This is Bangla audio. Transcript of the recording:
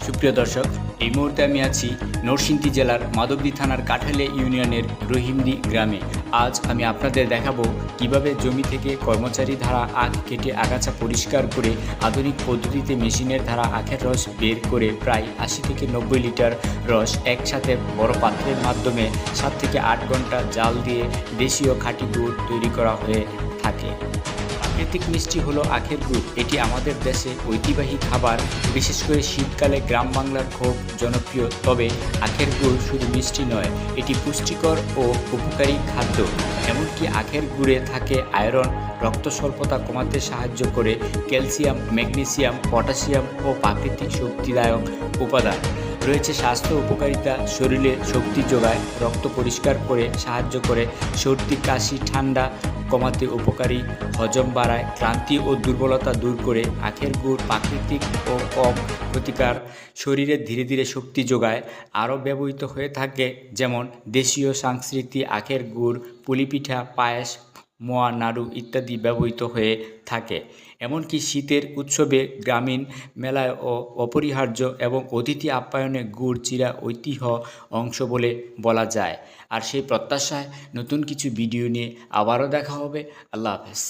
সুপ্রিয় দর্শক, এই মুহূর্তে আমি আছি নরসিংদী জেলার মাধবদী থানার কাঠালিয়া ইউনিয়নের রহিমদী গ্রামে। আজ আমি আপনাদের দেখাবো কিভাবে জমি থেকে কর্মচারী দ্বারা আখ কেটে আগাছা পরিষ্কার করে আধুনিক পদ্ধতিতে মেশিনের দ্বারা আখের রস বের করে প্রায় 80 থেকে 90 লিটার রস একসাথে বড় পাত্রের মাধ্যমে 7 থেকে 8 ঘন্টা জাল দিয়ে দেশীয় খাঁটি গুড় তৈরি করা হয়ে থাকে। প্রাকৃতিক মিষ্টি হলো আখের গুড়। এটি আমাদের দেশে ঐতিহ্যবাহী খাবার, বিশেষ করে শীতকালে গ্রাম বাংলার খুব জনপ্রিয়। তবে আখের গুড় শুধু মিষ্টি নয়, এটি পুষ্টিকর ও উপকারী খাদ্য। এমনকি আখের গুড়ে থাকে আয়রন, রক্ত স্বল্পতা কমাতে সাহায্য করে ক্যালসিয়াম, ম্যাগনেসিয়াম, পটাশিয়াম ও প্রাকৃতিক শক্তিদায়ক উপাদান রয়েছে। স্বাস্থ্য উপকারিতা: শরীরে শক্তি যোগায়, রক্ত পরিষ্কার করে সাহায্য করে, সর্দি কাশি ঠান্ডা কমাতে উপকারী, হজম বাড়ায়, ক্লান্তি ও দুর্বলতা দূর করে। আখের গুড় প্রাকৃতিক ও কম ক্ষতিকার, শরীরে ধীরে ধীরে শক্তি যোগায়। আরও ব্যবহৃত হয়ে থাকে যেমন দেশীয় সংস্কৃতি আখের গুড়, পুলি পিঠা, পায়েস, মোয়া, নাড়ু ইত্যাদি ব্যবহৃত হয়ে থাকে। এমনকি শীতের উৎসবে, গ্রামীণ মেলায় ও অপরিহার্য এবং অতিথি আপ্যায়নে গুড় চিরা ঐতিহ্য অংশ বলে বলা যায়। আর সেই প্রত্যাশায় নতুন কিছু ভিডিও নিয়ে আবারও দেখা হবে। আল্লাহ হাফেজ।